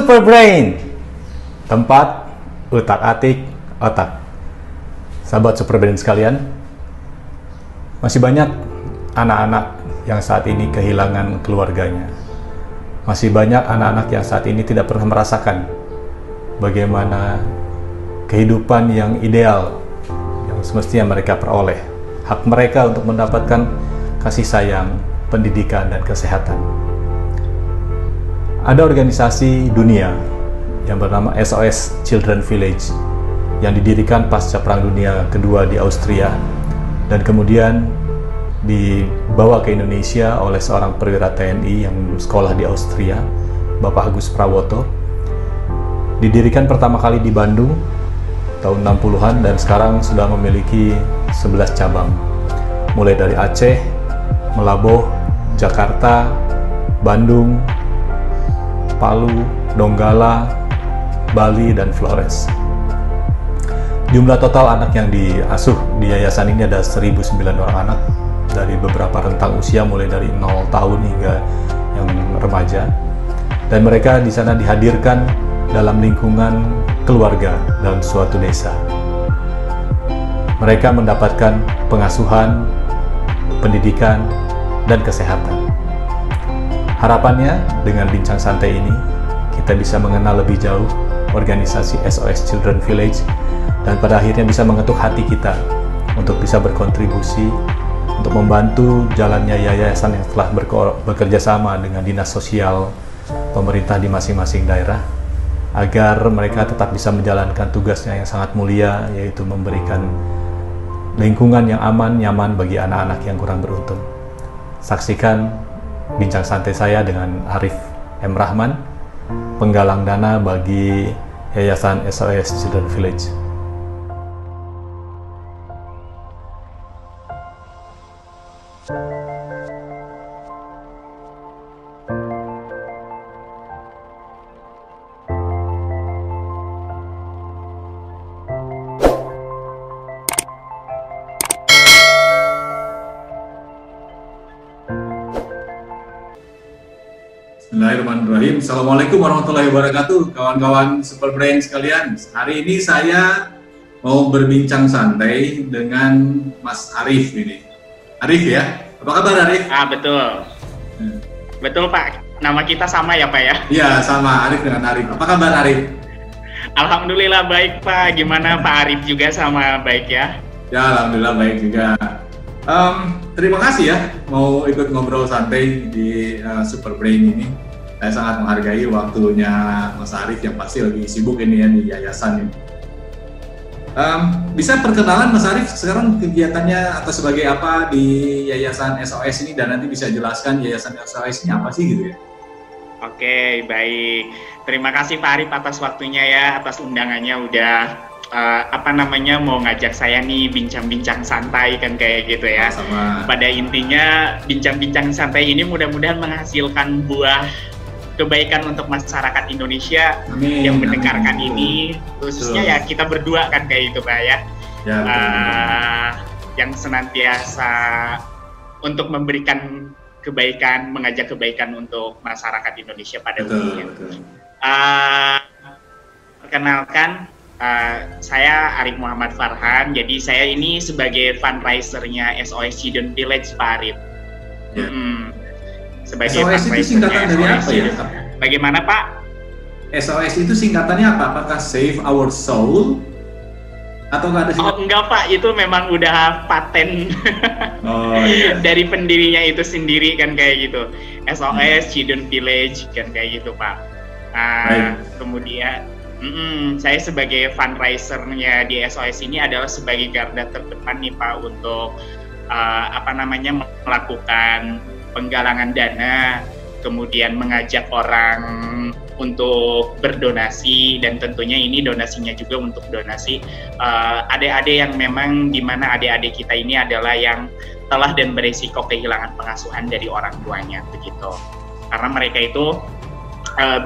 Super Brain, tempat utak-atik otak. Sahabat Super Brain sekalian, masih banyak anak-anak yang saat ini kehilangan keluarganya. Masih banyak anak-anak yang saat ini tidak pernah merasakan bagaimana kehidupan yang ideal yang semestinya mereka peroleh. Hak mereka untuk mendapatkan kasih sayang, pendidikan, dan kesehatan. Ada organisasi dunia yang bernama SOS Children Village yang didirikan pasca Perang Dunia Kedua di Austria dan kemudian dibawa ke Indonesia oleh seorang perwira TNI yang sekolah di Austria, Bapak Agus Prawoto. Didirikan pertama kali di Bandung tahun 60-an dan sekarang sudah memiliki 11 cabang, mulai dari Aceh, Melaboh, Jakarta, Bandung, Palu, Donggala, Bali, dan Flores. Jumlah total anak yang diasuh di yayasan ini ada 1.009 orang anak dari beberapa rentang usia mulai dari 0 tahun hingga yang remaja. Dan mereka di sana dihadirkan dalam lingkungan keluarga dalam suatu desa. Mereka mendapatkan pengasuhan, pendidikan, dan kesehatan. Harapannya dengan bincang santai ini, kita bisa mengenal lebih jauh organisasi SOS Children Village dan pada akhirnya bisa mengetuk hati kita untuk bisa berkontribusi untuk membantu jalannya yayasan yang telah bekerja sama dengan dinas sosial pemerintah di masing-masing daerah agar mereka tetap bisa menjalankan tugasnya yang sangat mulia, yaitu memberikan lingkungan yang aman, nyaman bagi anak-anak yang kurang beruntung. Saksikan bincang santai saya dengan Arif M. Rahman, penggalang dana bagi Yayasan SOS Children Village. Bismillahirrahmanirrahim. Assalamualaikum warahmatullahi wabarakatuh, kawan-kawan Super Brain sekalian. Hari ini saya mau berbincang santai dengan Mas Arif ini. Arif ya? Apa kabar Arif? Betul. Betul Pak, nama kita sama ya Pak ya? Iya, sama, Arif dengan Arif. Apa kabar Arif? Alhamdulillah baik Pak, gimana Pak Arif juga sama baik ya? Ya, Alhamdulillah baik juga. Terima kasih ya mau ikut ngobrol santai di Super Brain ini. Saya sangat menghargai waktunya Mas Arif yang pasti lagi sibuk ini ya di yayasan ini. Bisa perkenalan Mas Arif sekarang kegiatannya atau sebagai apa di Yayasan SOS ini dan nanti bisa jelaskan Yayasan SOS ini apa sih gitu ya? Oke, baik. Terima kasih Pak Arif atas waktunya ya, atas undangannya udah mau ngajak saya nih bincang-bincang santai kan kayak gitu ya. Sama. Pada intinya bincang-bincang santai ini mudah-mudahan menghasilkan buah kebaikan untuk masyarakat Indonesia. Amin, yang mendengarkan amin. Ini khususnya ya kita berdua kan kayak gitu Pak ya. Yang senantiasa untuk memberikan kebaikan, mengajak kebaikan untuk masyarakat Indonesia pada umumnya. Perkenalkan, saya Arif Muhammad Farhan. Jadi saya ini sebagai fundraiser-nya SOS Children Village Pak Arif. Sebagai SOS itu singkatan dari apa ya? Bagaimana Pak? SOS itu singkatannya apa? Apakah Save Our Soul? Atau nggak ada singkatan? Oh enggak Pak, itu memang udah paten dari pendirinya itu sendiri kan kayak gitu. SOS Children Village kan kayak gitu Pak. Kemudian saya sebagai fundraiser-nya di SOS ini adalah sebagai garda terdepan nih Pak untuk melakukan penggalangan dana, kemudian mengajak orang untuk berdonasi dan tentunya ini donasinya juga untuk donasi adik-adik yang memang dimana adik-adik kita ini adalah yang telah dan beresiko kehilangan pengasuhan dari orang tuanya begitu. Karena mereka itu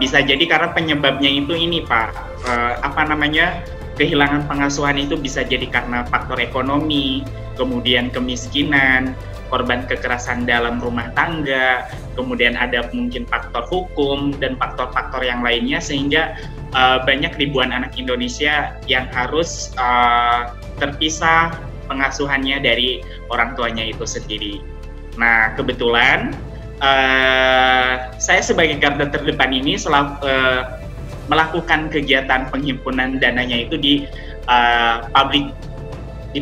bisa jadi karena penyebabnya itu ini Pak, kehilangan pengasuhan itu bisa jadi karena faktor ekonomi, kemudian kemiskinan, korban kekerasan dalam rumah tangga, kemudian ada mungkin faktor hukum dan faktor-faktor yang lainnya, sehingga banyak ribuan anak Indonesia yang harus terpisah pengasuhannya dari orang tuanya itu sendiri. Nah, kebetulan saya sebagai garda terdepan ini selalu melakukan kegiatan penghimpunan dananya itu di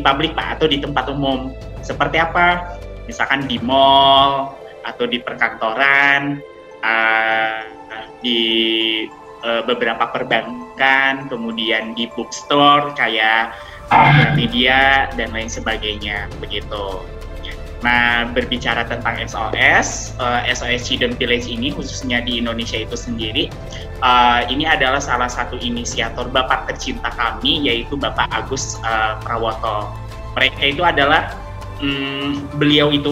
publik Pak, atau di tempat umum. Seperti apa? Misalkan di mall atau di perkantoran, di beberapa perbankan, kemudian di bookstore kayak media dan lain sebagainya begitu. Nah, berbicara tentang SOS Children Village ini khususnya di Indonesia itu sendiri, ini adalah salah satu inisiator Bapak tercinta kami, yaitu Bapak Agus Prawoto. Mereka itu adalah beliau itu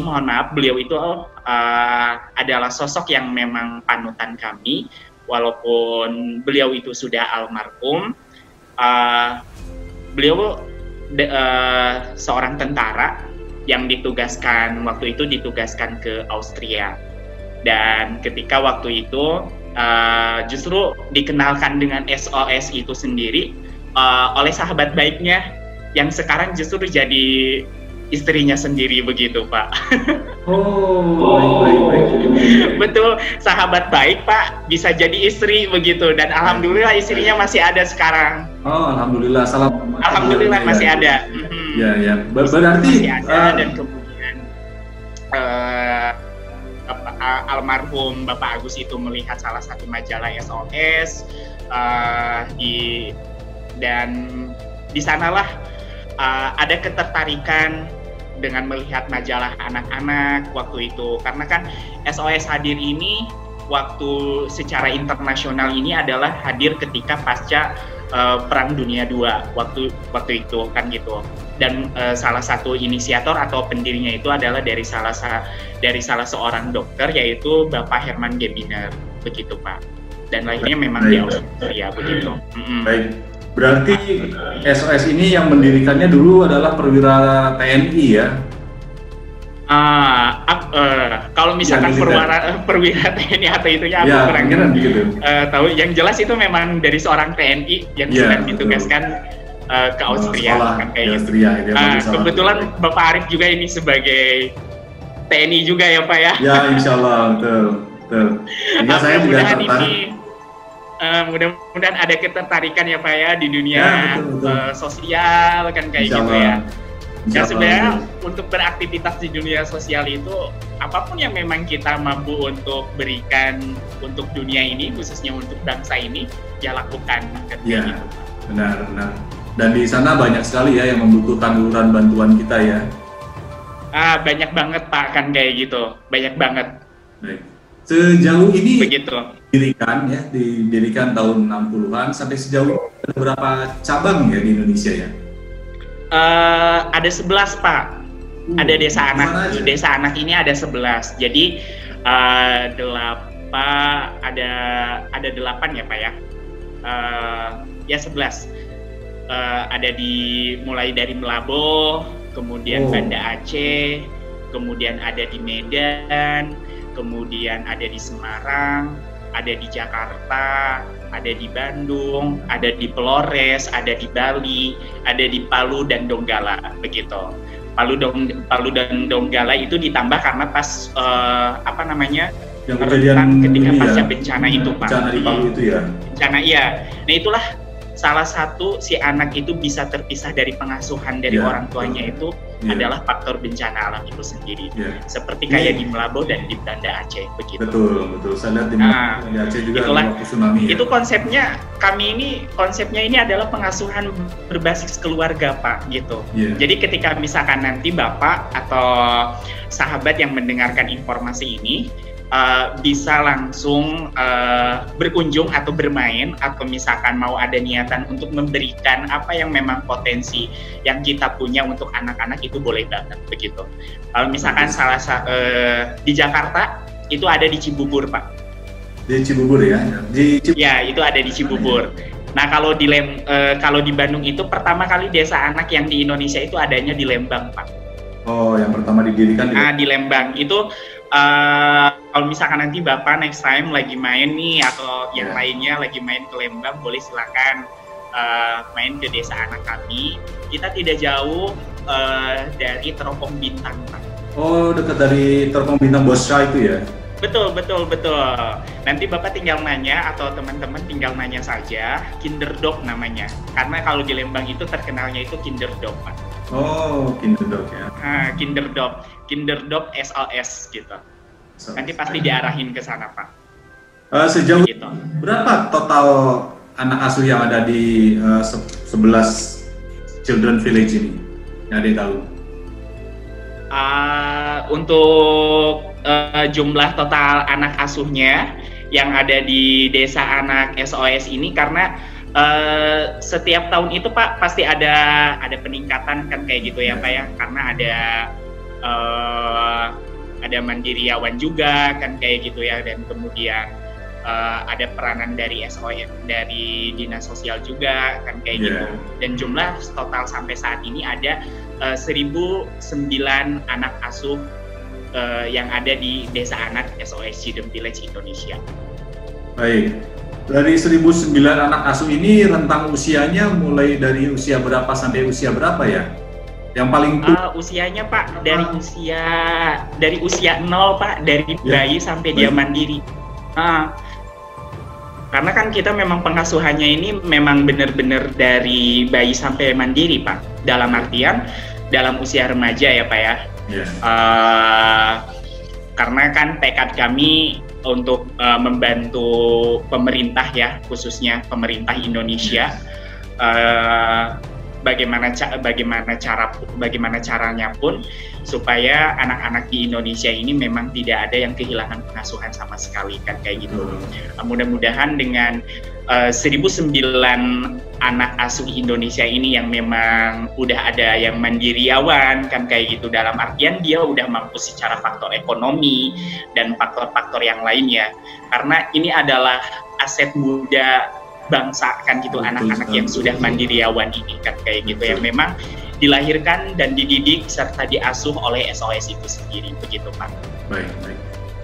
adalah sosok yang memang panutan kami, walaupun beliau itu sudah almarhum. Beliau seorang tentara yang ditugaskan ke Austria, dan ketika waktu itu justru dikenalkan dengan SOS itu sendiri oleh sahabat baiknya yang sekarang justru jadi istrinya sendiri begitu, Pak. Baik. Betul, sahabat baik Pak bisa jadi istri begitu, dan alhamdulillah istrinya masih ada sekarang. Alhamdulillah, Alhamdulillah masih ada. Ya. Berarti masih ada, dan kemudian almarhum Bapak Agus itu melihat salah satu majalah SOS dan di sanalah ada ketertarikan dengan melihat majalah anak-anak waktu itu, karena kan SOS hadir ini waktu secara internasional ini adalah hadir ketika pasca Perang Dunia II waktu itu kan gitu, dan salah satu inisiator atau pendirinya itu adalah dari salah seorang dokter, yaitu Bapak Herman Gebiner begitu Pak, dan lainnya memang di Austria begitu. Baik. Berarti SOS ini yang mendirikannya dulu adalah perwira TNI ya? Kalau misalkan perwira TNI atau itunya aku kurang tahu. Yang jelas itu memang dari seorang TNI yang sedang ditugaskan ke Austria. Kebetulan Bapak Arif juga ini sebagai TNI juga ya Pak ya? Ya, insya Allah, betul. Ya, saya juga tertarik. Mudah-mudahan ada ketertarikan ya Pak ya di dunia sosial kan kayak gitu ya. Ya sebenarnya untuk beraktivitas di dunia sosial itu apapun yang memang kita mampu untuk berikan untuk dunia ini, khususnya untuk bangsa ini, ya lakukan. Iya, benar. Dan di sana banyak sekali ya yang membutuhkan uluran bantuan kita ya. Banyak banget Pak, kan kayak gitu, banyak banget. Baik. Sejauh ini begitu. Didirikan tahun 60-an, sampai sejauh ini ada berapa cabang ya di Indonesia ya? Ada 11 Pak. Ada desa anak. Desa anak ini ada 11. Jadi ada 8 ya Pak ya. Ya 11. Ada mulai dari Melabo, kemudian Banda Aceh, kemudian ada di Medan, kemudian ada di Semarang, ada di Jakarta, ada di Bandung, ada di Flores, ada di Bali, ada di Palu dan Donggala begitu. Palu dan Donggala itu ditambah karena pas yang kejadian ketika pasca bencana itu Pak. Bencana di Palu itu ya. Bencana iya. Nah itulah salah satu si anak itu bisa terpisah dari pengasuhan dari orang tuanya itu adalah faktor bencana alam itu sendiri. Seperti kayak di Melabo dan di Banda Aceh begitu. Betul. Saya lihat di Banda Aceh juga ada waktu tsunami ya. Itu konsepnya ini adalah pengasuhan berbasis keluarga Pak gitu. Jadi ketika misalkan nanti Bapak atau sahabat yang mendengarkan informasi ini bisa langsung berkunjung atau bermain, atau misalkan mau ada niatan untuk memberikan apa yang memang potensi yang kita punya untuk anak-anak, itu boleh banget begitu. Kalau misalkan di Jakarta itu ada di Cibubur Pak. Di Cibubur ya? Ya, itu ada di Cibubur. Nah kalau di Bandung itu pertama kali desa anak yang di Indonesia itu adanya di Lembang Pak. Oh, yang pertama didirikan di Lembang. Itu kalau misalkan nanti Bapak next time lagi main nih atau yang lainnya lagi main ke Lembang, boleh silakan main ke desa anak kami. Kita tidak jauh dari Teropong Bintang, Pak. Oh, dekat dari Teropong Bintang Bosra itu ya? Betul. Nanti Bapak tinggal nanya atau teman-teman tinggal nanya saja, Kinderdog namanya. Karena kalau di Lembang itu terkenalnya itu Kinderdog, Pak. Oh, Kinderdog ya. Kinderdog SOS gitu. Nanti pasti diarahin ke sana, Pak. Sejauh gitu. Berapa total anak asuh yang ada di 11 Children Village ini? Yang ada tahu? Untuk jumlah total anak asuhnya yang ada di desa anak SOS ini, karena setiap tahun itu Pak pasti ada peningkatan kan kayak gitu ya Pak ya, karena ada mandiriawan juga kan kayak gitu ya, dan kemudian ada peranan dari SOS, dari dinas sosial juga kan kayak gitu. Dan jumlah total sampai saat ini ada 1.009 anak asuh yang ada di desa anak SOS Children Village Indonesia. Baik, dari 1.009 anak asuh ini rentang usianya mulai dari usia berapa sampai usia berapa ya? Yang paling usianya Pak dari usia 0 Pak, dari bayi sampai dia mandiri. Karena kan kita memang pengasuhannya ini memang benar-benar dari bayi sampai mandiri Pak. Dalam artian dalam usia remaja ya Pak ya. Karena kan tekad kami untuk membantu pemerintah ya, khususnya pemerintah Indonesia, bagaimana caranya pun supaya anak-anak di Indonesia ini memang tidak ada yang kehilangan pengasuhan sama sekali kan kayak gitu. Mudah-mudahan dengan 1.009 anak asuh Indonesia ini yang memang udah ada yang mandiriawan kan kayak gitu, dalam artian dia udah mampu secara faktor ekonomi dan faktor-faktor yang lainnya, karena ini adalah aset muda bangsa kan gitu. Anak-anak yang sudah mandiriawan ini kan kayak gitu yang memang dilahirkan dan dididik serta diasuh oleh SOS itu sendiri, begitu Pak. Baik.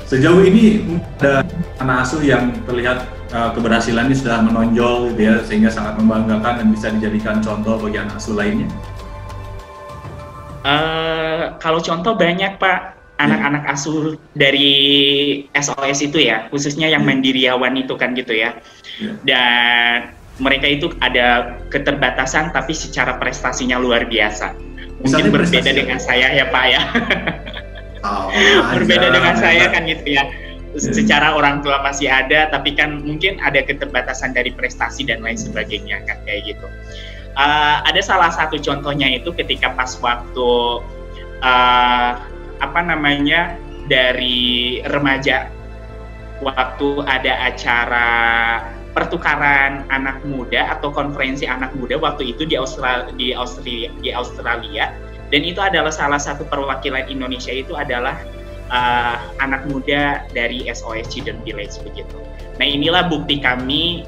Sejauh ini ada anak asuh yang terlihat keberhasilannya sudah menonjol gitu ya, sehingga sangat membanggakan dan bisa dijadikan contoh bagi anak asuh lainnya? Kalau contoh banyak Pak, anak-anak asuh dari SOS itu ya, khususnya yang mandiriawan itu kan gitu ya. Dan mereka itu ada keterbatasan tapi secara prestasinya luar biasa. Mungkin berbeda dengan saya ya Pak ya. Berbeda dengan saya kan gitu ya. Secara orang tua masih ada, tapi kan mungkin ada keterbatasan dari prestasi dan lain sebagainya kan kayak gitu. Ada salah satu contohnya itu ketika pas waktu dari remaja, waktu ada acara pertukaran anak muda atau konferensi anak muda waktu itu di Australia, dan itu adalah salah satu perwakilan Indonesia itu adalah anak muda dari SOS Children Village begitu. Nah inilah bukti kami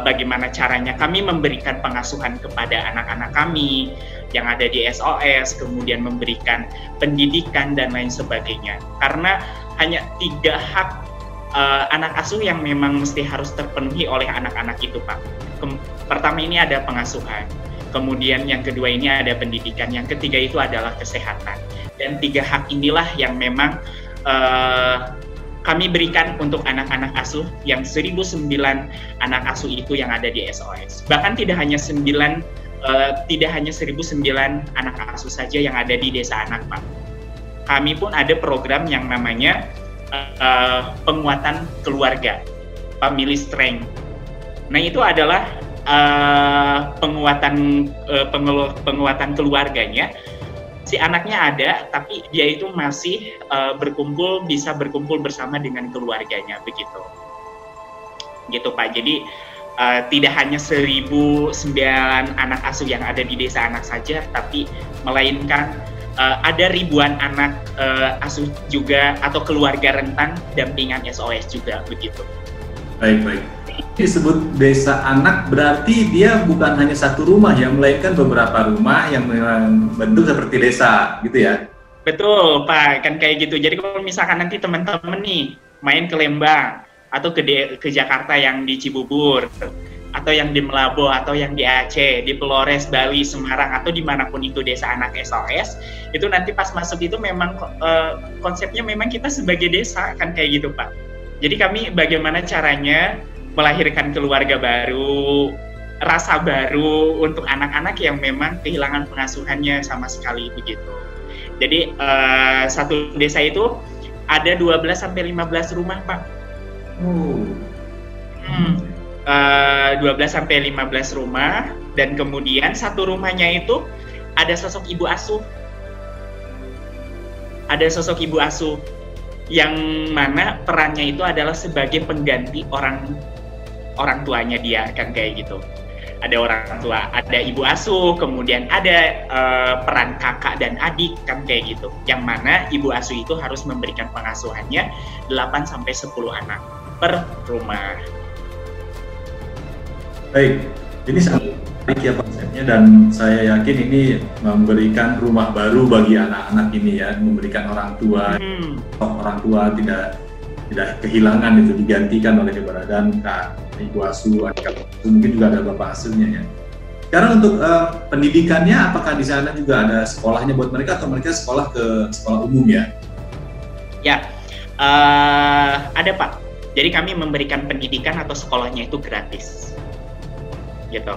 bagaimana caranya kami memberikan pengasuhan kepada anak-anak kami yang ada di SOS, kemudian memberikan pendidikan dan lain sebagainya. Karena hanya 3 hak anak asuh yang memang mesti harus terpenuhi oleh anak-anak itu Pak. Pertama ini ada pengasuhan, kemudian yang kedua ini ada pendidikan, yang ketiga itu adalah kesehatan. Dan 3 hak inilah yang memang kami berikan untuk anak-anak asuh yang 1.009 anak asuh itu yang ada di SOS. Bahkan tidak hanya 1.009 anak asuh saja yang ada di desa anak Pak. Kami pun ada program yang namanya penguatan keluarga, family strength. Nah itu adalah penguatan keluarganya. Si anaknya ada, tapi dia itu masih bisa berkumpul bersama dengan keluarganya begitu. Gitu Pak. Jadi tidak hanya 1.009 anak asuh yang ada di desa anak saja, tapi melainkan ada ribuan anak asuh juga atau keluarga rentan dampingan SOS juga begitu. Baik. disebut desa anak berarti dia bukan hanya satu rumah ya, melainkan beberapa rumah yang membentuk seperti desa gitu ya. Betul Pak, kan kayak gitu. Jadi kalau misalkan nanti teman-teman nih main ke Lembang atau ke Jakarta yang di Cibubur, atau yang di Melabo, atau yang di Aceh, di Flores, Bali, Semarang, atau dimanapun itu desa anak SOS, itu nanti pas masuk itu memang konsepnya memang kita sebagai desa kan kayak gitu Pak. Jadi kami bagaimana caranya melahirkan keluarga baru, rasa baru untuk anak-anak yang memang kehilangan pengasuhannya sama sekali begitu. Jadi satu desa itu ada 12-15 rumah Pak. 12-15 rumah, dan kemudian satu rumahnya itu ada sosok ibu asuh. Ada sosok ibu asuh yang mana perannya itu adalah sebagai pengganti orang tuanya dia kan kayak gitu. Ada orang tua, ada ibu asuh, kemudian ada peran kakak dan adik kan kayak gitu. Yang mana ibu asuh itu harus memberikan pengasuhannya 8-10 anak per rumah. Baik, ini sangat menarik ya konsepnya, dan saya yakin ini memberikan rumah baru bagi anak-anak ini ya, memberikan orang tua tidak kehilangan, itu digantikan oleh keberadaan ibu asuh, adik asuh, mungkin juga ada bapak asuhnya ya. Sekarang untuk pendidikannya, apakah di sana juga ada sekolahnya buat mereka atau mereka sekolah ke sekolah umum ya? Ya, ada Pak. Jadi kami memberikan pendidikan atau sekolahnya itu gratis, gitu.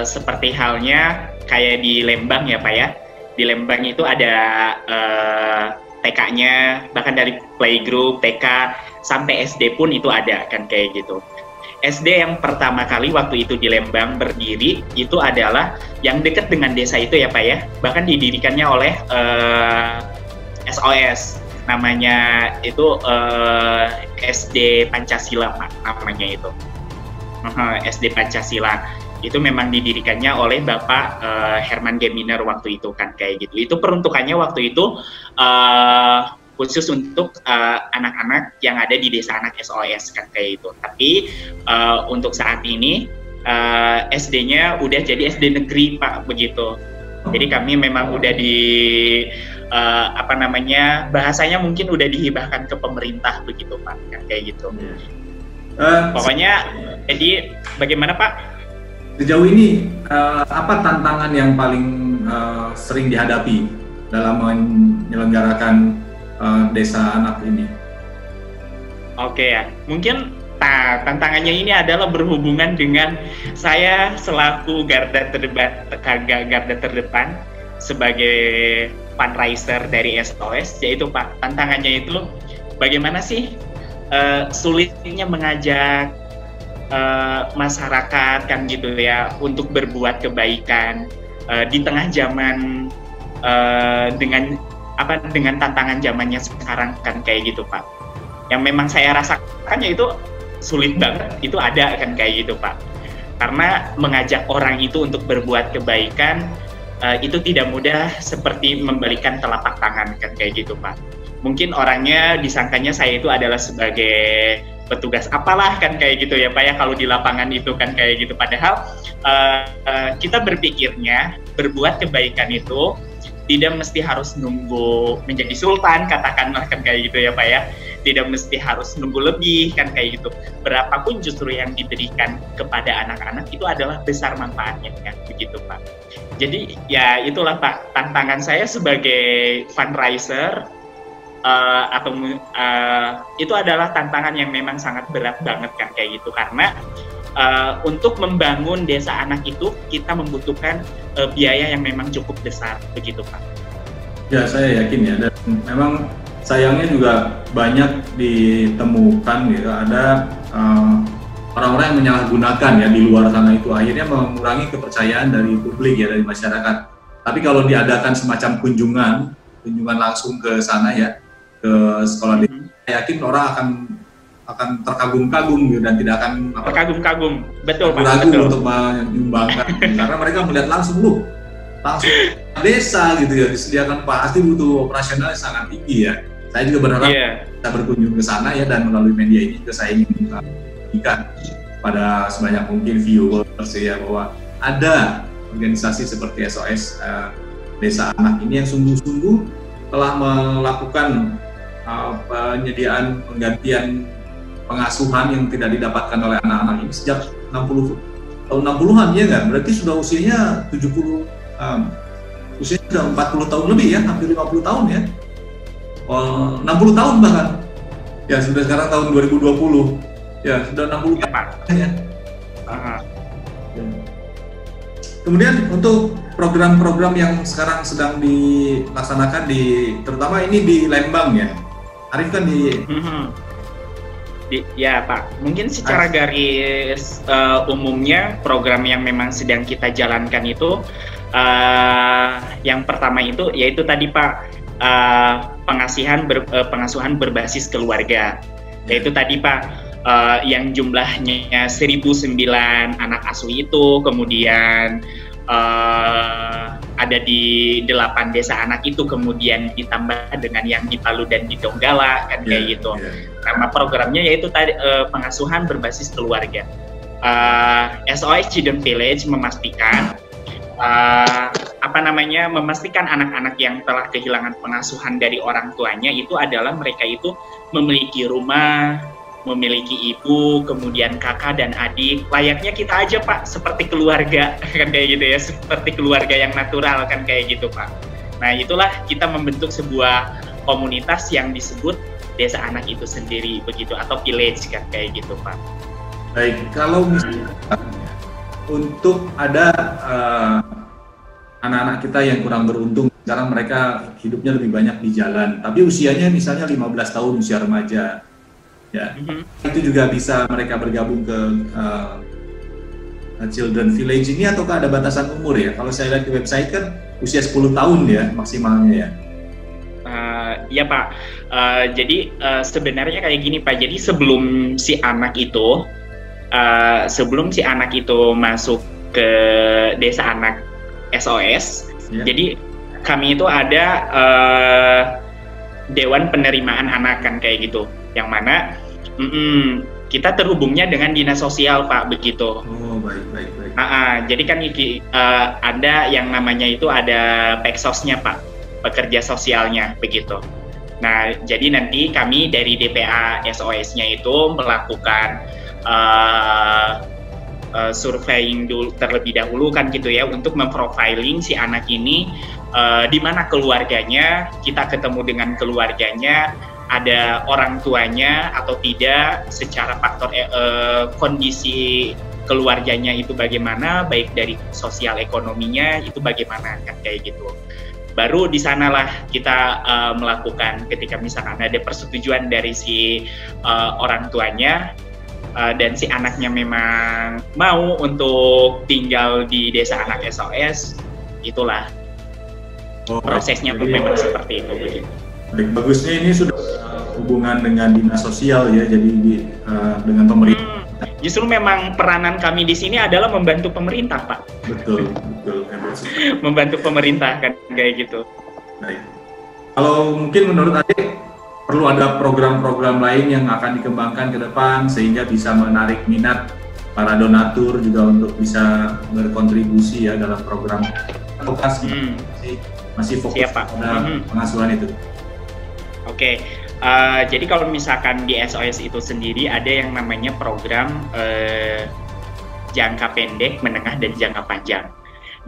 Seperti halnya kayak di Lembang ya Pak ya. Di Lembang itu ada TK-nya, bahkan dari playgroup, TK, sampai SD pun itu ada kan kayak gitu. SD yang pertama kali waktu itu di Lembang berdiri itu adalah yang dekat dengan desa itu ya Pak ya. Bahkan didirikannya oleh SOS, namanya itu SD Pancasila Pak, namanya itu. SD Pancasila. Itu memang didirikannya oleh Bapak Herman Geminer waktu itu kan kayak gitu. Itu peruntukannya waktu itu khusus untuk anak-anak yang ada di desa anak SOS kan kayak itu. Tapi untuk saat ini SD-nya udah jadi SD negeri Pak begitu. Jadi kami memang udah bahasanya mungkin udah dihibahkan ke pemerintah begitu Pak kan kayak gitu. Pokoknya jadi bagaimana Pak? Sejauh ini apa tantangan yang paling sering dihadapi dalam menyelenggarakan desa anak ini? Oke ya, mungkin tantangannya ini adalah berhubungan dengan saya selaku garda terdepan sebagai fundraiser dari SOS, yaitu Pak, tantangannya itu bagaimana sih sulitnya mengajak masyarakat kan gitu ya untuk berbuat kebaikan di tengah zaman dengan tantangan zamannya sekarang kan kayak gitu Pak. Yang memang saya rasakan yaitu sulit banget, itu ada kan kayak gitu Pak. Karena mengajak orang itu untuk berbuat kebaikan itu tidak mudah seperti membalikan telapak tangan kan kayak gitu Pak. Mungkin orangnya disangkanya saya itu adalah sebagai petugas apalah kan kayak gitu ya Pak ya, kalau di lapangan itu kan kayak gitu. Padahal kita berpikirnya berbuat kebaikan itu tidak mesti harus nunggu menjadi sultan katakanlah kan kayak gitu ya Pak ya, tidak mesti harus nunggu lebih kan kayak gitu. Berapapun justru yang diberikan kepada anak-anak itu adalah besar manfaatnya kan begitu Pak. Jadi ya itulah Pak tantangan saya sebagai fundraiser. Itu adalah tantangan yang memang sangat berat banget kan kayak gitu, karena untuk membangun desa anak itu kita membutuhkan biaya yang memang cukup besar begitu Pak. Ya saya yakin ya, dan memang sayangnya juga banyak ditemukan gitu, ada orang-orang yang menyalahgunakan ya di luar sana, itu akhirnya mengurangi kepercayaan dari publik ya, dari masyarakat. Tapi kalau diadakan semacam kunjungan langsung ke sana ya, ke sekolah desa, saya yakin orang akan terkagum-kagum gitu, dan tidak akan terkagum-kagum, betul Pak, ragu betul. untuk menyumbangkan karena mereka melihat langsung langsung desa gitu ya disediakan, pasti butuh operasional yang sangat tinggi ya. Saya juga berharap bisa berkunjung ke sana ya, dan melalui media ini juga saya ingin membagikan pada sebanyak mungkin viewers ya, bahwa ada organisasi seperti SOS Desa Anak ini yang sungguh-sungguh telah melakukan penyediaan penggantian pengasuhan yang tidak didapatkan oleh anak-anak ini sejak tahun 60-an, ya nggak? Berarti sudah usianya 70, usianya sudah 40 tahun lebih ya, hampir 50 tahun ya. 60 tahun bahkan. Ya, sudah sekarang tahun 2020. Ya, sudah 60 tahun ya. Kemudian untuk program-program yang sekarang sedang dilaksanakan terutama ini di Lembang ya. Arif kan ya Pak, mungkin secara garis umumnya program yang memang sedang kita jalankan itu yang pertama itu yaitu tadi Pak, pengasuhan berbasis keluarga, yaitu tadi Pak yang jumlahnya 1.009 anak asuh itu, kemudian ada di 8 desa anak itu, kemudian ditambah dengan yang di Palu dan di Donggala kan kayak gitu. Nama programnya yaitu tadi pengasuhan berbasis keluarga. SOS Children Village memastikan memastikan anak-anak yang telah kehilangan pengasuhan dari orang tuanya itu adalah mereka itu memiliki rumah, memiliki ibu, kemudian kakak dan adik, layaknya kita aja Pak, seperti keluarga kan kayak gitu ya, seperti keluarga yang natural kan kayak gitu Pak. Nah itulah kita membentuk sebuah komunitas yang disebut desa anak itu sendiri begitu, atau village kan kayak gitu Pak. Baik, kalau misalnya untuk ada anak-anak kita yang kurang beruntung, sekarang mereka hidupnya lebih banyak di jalan, tapi usianya misalnya 15 tahun, usia remaja. Ya, itu juga bisa mereka bergabung ke Children Village ini, ataukah ada batasan umur ya? Kalau saya lihat di website kan usia 10 tahun ya maksimalnya ya. Ya Pak, jadi sebenarnya kayak gini Pak, jadi sebelum si anak itu masuk ke desa anak SOS, jadi kami itu ada Dewan Penerimaan Anak kan kayak gitu, yang mana kita terhubungnya dengan dinas sosial Pak begitu. Oh baik. Jadi kan ada yang namanya itu ada peksosnya Pak, pekerja sosialnya begitu. Nah jadi nanti kami dari DPA SOS-nya itu melakukan surveying dulu terlebih dahulu kan gitu ya, untuk memprofiling si anak ini, di mana keluarganya, kita ketemu dengan keluarganya, ada orang tuanya atau tidak, secara faktor kondisi keluarganya itu bagaimana, baik dari sosial ekonominya itu bagaimana kan kayak gitu. Baru di sanalah kita melakukan, ketika misalkan ada persetujuan dari si orang tuanya dan si anaknya memang mau untuk tinggal di desa anak SOS, itulah prosesnya pun memang seperti itu begitu. Bagusnya ini sudah hubungan dengan dinas sosial ya, jadi dengan pemerintah. Justru memang peranan kami di sini adalah membantu pemerintah Pak. Betul. Membantu pemerintah kan kayak gitu. Baik. Kalau mungkin menurut Adik perlu ada program-program lain yang akan dikembangkan ke depan sehingga bisa menarik minat para donatur juga untuk bisa berkontribusi ya dalam program advokasi. Masih fokus pada pengasuhan itu. Oke, jadi kalau misalkan di SOS itu sendiri ada yang namanya program jangka pendek, menengah, dan jangka panjang.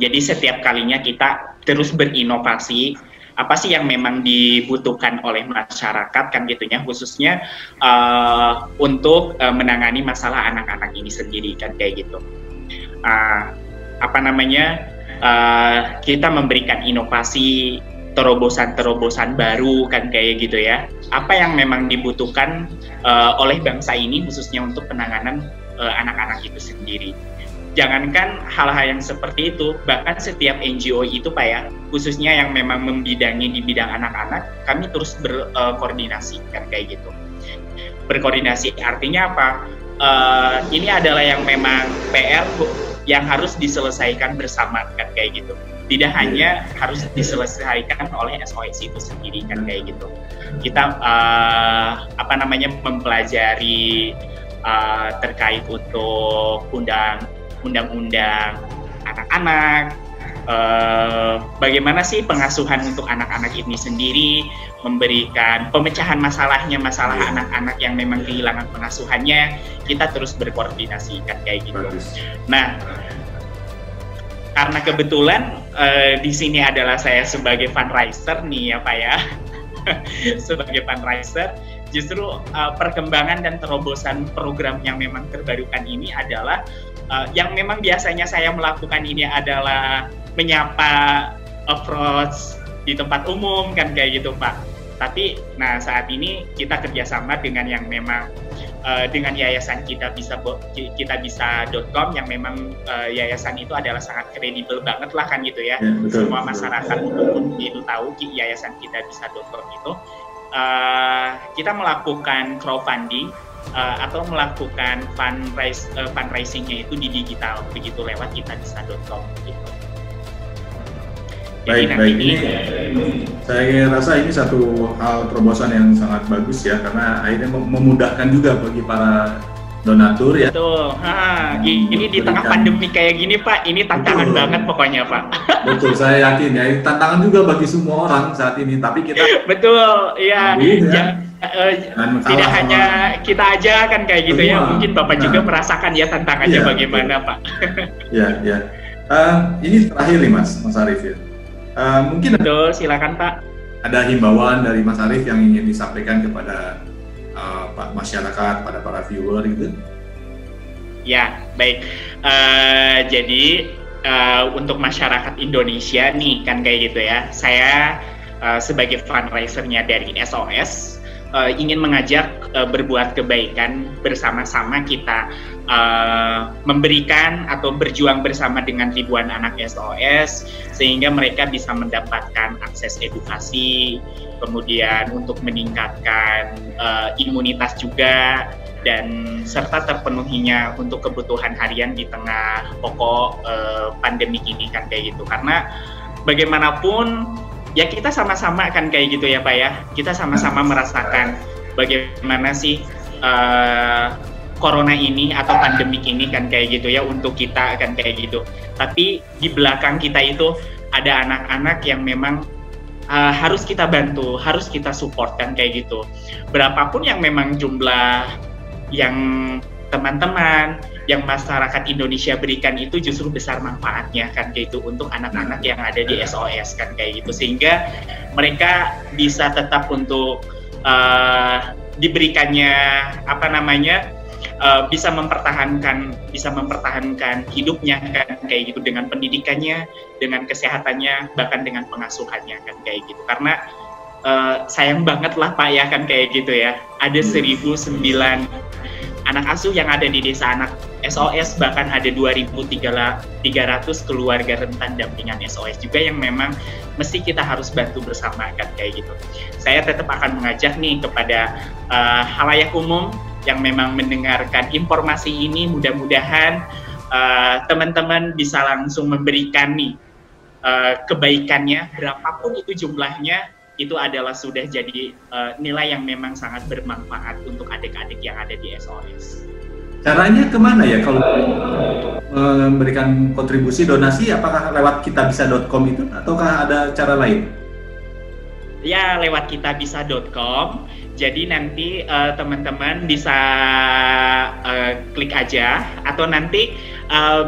Jadi setiap kalinya kita terus berinovasi, apa sih yang memang dibutuhkan oleh masyarakat kan gitunya, khususnya untuk menangani masalah anak-anak ini sendiri kan kayak gitu. Kita memberikan inovasi, terobosan-terobosan baru kan kayak gitu ya. Apa yang memang dibutuhkan oleh bangsa ini khususnya untuk penanganan anak-anak itu sendiri. Jangankan hal-hal yang seperti itu, bahkan setiap NGO itu Pak ya, khususnya yang memang membidangi di bidang anak-anak, kami terus berkoordinasi kan kayak gitu. Berkoordinasi artinya apa? Ini adalah yang memang PR yang harus diselesaikan bersama kan kayak gitu. Tidak hanya harus diselesaikan oleh SOS itu sendiri kan kayak gitu. Kita mempelajari terkait untuk undang-undang anak-anak, bagaimana sih pengasuhan untuk anak-anak ini sendiri, memberikan pemecahan masalah anak-anak yang memang kehilangan pengasuhannya, kita terus berkoordinasi kan kayak gitu. Nah, karena kebetulan di sini adalah saya sebagai fundraiser nih ya Pak ya, sebagai fundraiser, justru perkembangan dan terobosan program yang memang terbarukan ini adalah yang memang biasanya saya melakukan ini adalah menyapa, approach di tempat umum kan kayak gitu Pak. Tapi nah saat ini kita kerjasama dengan yang memang dengan yayasan kita bisa.com yang memang yayasan itu adalah sangat kredibel banget lah kan gitu ya. Betul, semua masyarakat umum itu tahu yayasan kita bisa.com itu kita melakukan crowdfunding atau melakukan fundraisingnya itu di digital begitu lewat kita bisa.com gitu. Baik, ini saya rasa ini satu hal terobosan yang sangat bagus ya, karena akhirnya memudahkan juga bagi para donatur ya. Betul, ini di tengah pandemi kayak gini Pak, ini tantangan banget pokoknya Pak. Betul, saya yakin ya, tantangan juga bagi semua orang saat ini, tapi kita betul, iya. Tidak hanya kita aja kan kayak gitu ya, mungkin Bapak juga merasakan ya tantangannya bagaimana Pak. Ya. Ini terakhir nih Mas Arif ya. Mungkin betul, silakan Pak. Ada himbauan dari Mas Arif yang ingin disampaikan kepada masyarakat, pada para viewer gitu? Ya, baik. Jadi untuk masyarakat Indonesia nih kan kayak gitu ya. Saya sebagai fundraisernya dari SOS ingin mengajak berbuat kebaikan bersama-sama kita memberikan atau berjuang bersama dengan ribuan anak SOS sehingga mereka bisa mendapatkan akses edukasi, kemudian untuk meningkatkan imunitas juga, dan serta terpenuhinya untuk kebutuhan harian di tengah pokok pandemi ini kan kayak gitu. Karena bagaimanapun ya kita sama-sama kan kayak gitu ya Pak ya, kita sama-sama merasakan bagaimana sih corona ini atau pandemik ini kan kayak gitu ya untuk kita kan kayak gitu. Tapi di belakang kita itu ada anak-anak yang memang harus kita bantu, harus kita support kan kayak gitu. Berapapun yang memang jumlah yang teman-teman yang masyarakat Indonesia berikan itu justru besar manfaatnya kan kayak gitu untuk anak-anak yang ada di SOS kan kayak gitu, sehingga mereka bisa tetap untuk diberikannya bisa mempertahankan hidupnya kan kayak gitu dengan pendidikannya, dengan kesehatannya, bahkan dengan pengasuhannya kan kayak gitu. Karena sayang banget lah Pak ya kan kayak gitu ya, ada 1.009 anak asuh yang ada di desa anak SOS, bahkan ada 2.300 keluarga rentan dampingan SOS juga yang memang mesti kita harus bantu bersama kan kayak gitu. Saya tetap akan mengajak nih kepada halayak umum yang memang mendengarkan informasi ini, mudah-mudahan teman-teman bisa langsung memberikan nih kebaikannya, berapapun itu jumlahnya, itu adalah sudah jadi nilai yang memang sangat bermanfaat untuk adik-adik yang ada di SOS. Caranya kemana ya kalau memberikan kontribusi donasi? Apakah lewat kitabisa.com itu ataukah ada cara lain? Ya, lewat kitabisa.com. Jadi nanti teman-teman bisa klik aja, atau nanti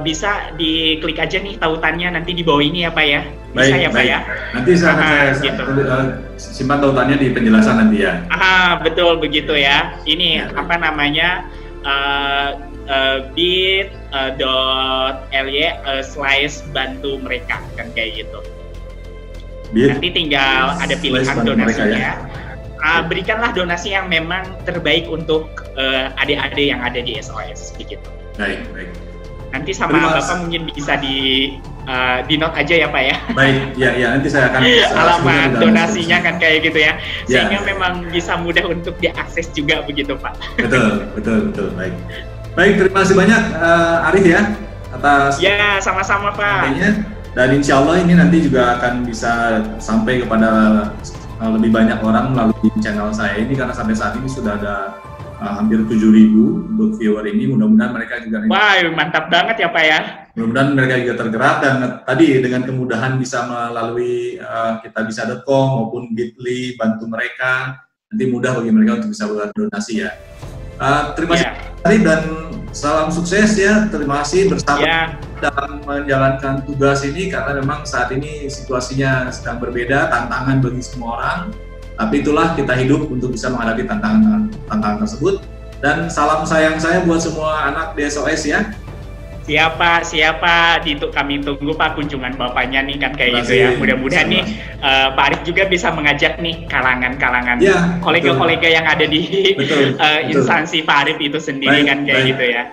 bisa diklik aja nih tautannya nanti di bawah ini ya Pak ya. Bisa ya Pak ya? Nanti saya gitu. Simpan tautannya di penjelasan nanti ya. Betul begitu ya. Ini apa namanya? bit.ly/bantu mereka kan kayak gitu. Nanti tinggal ada pilihan donasinya. Berikanlah donasi yang memang terbaik untuk adik-adik yang ada di SOS begitu. Baik. Nanti sama Bapak mungkin bisa di note aja ya Pak ya. Baik, ya nanti saya akan alamat donasinya kan kayak gitu ya. Sehingga memang bisa mudah untuk diakses juga begitu Pak. Betul. Baik, terima kasih banyak Arif ya atas. Ya, sama-sama Pak. Dan insya Allah ini nanti juga akan bisa sampai kepada lebih banyak orang melalui channel saya ini, karena sampai saat ini sudah ada hampir 7.000 untuk viewer ini. Mudah-mudahan mereka juga wah, mantap banget ya Pak ya. Mudah-mudahan mereka juga tergerak, dan tadi dengan kemudahan bisa melalui kitabisa.com maupun Bitly, bantu mereka, nanti mudah bagi mereka untuk bisa berdonasi ya. Terima kasih dan salam sukses ya. Terima kasih bersama dalam menjalankan tugas ini, karena memang saat ini situasinya sedang berbeda, tantangan bagi semua orang. Tapi itulah kita hidup untuk bisa menghadapi tantangan tersebut. Dan salam sayang saya buat semua anak di SOS ya. Siapa kami tunggu Pak kunjungan Bapaknya nih kan kayak gitu ya. Mudah-mudahan nih Pak Arif juga bisa mengajak nih kalangan-kalangan kolega-kolega yang ada di instansi Pak Arif itu sendiri kan kayak gitu ya.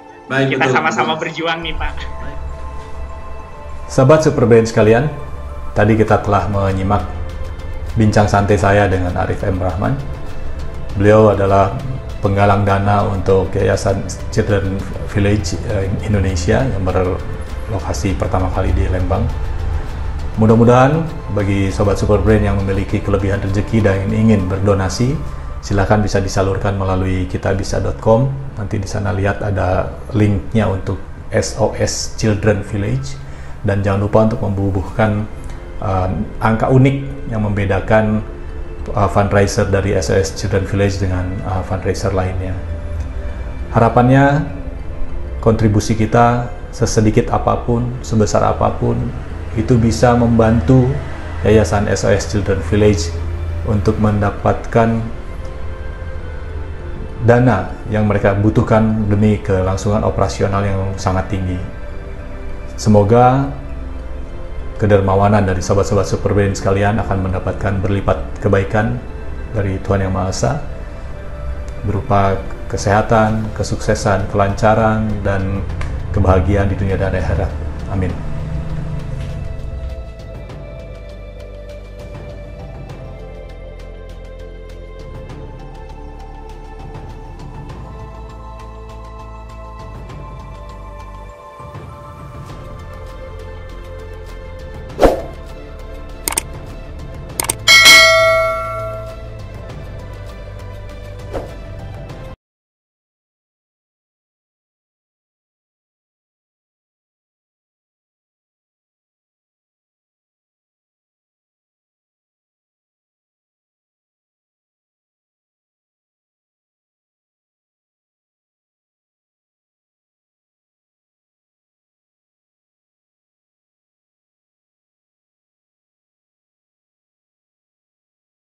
Kita sama-sama berjuang nih Pak. Sahabat Superbrain sekalian, tadi kita telah menyimak bincang santai saya dengan Arif M. Rahman. Beliau adalah penggalang dana untuk Yayasan Children Village Indonesia yang berlokasi pertama kali di Lembang. Mudah-mudahan bagi Sobat Superbrain yang memiliki kelebihan rezeki dan ingin berdonasi, silakan bisa disalurkan melalui kitabisa.com. Nanti di sana lihat ada linknya untuk SOS Children Village. Dan jangan lupa untuk membubuhkan angka unik yang membedakan fundraiser dari SOS Children Village dengan fundraiser lainnya. Harapannya kontribusi kita sesedikit apapun, sebesar apapun, itu bisa membantu Yayasan SOS Children Village untuk mendapatkan dana yang mereka butuhkan demi kelangsungan operasional yang sangat tinggi. Semoga kedermawanan dari sobat-sobat Superbrain sekalian akan mendapatkan berlipat kebaikan dari Tuhan Yang Maha Esa berupa kesehatan, kesuksesan, kelancaran, dan kebahagiaan di dunia dan akhirat. Amin.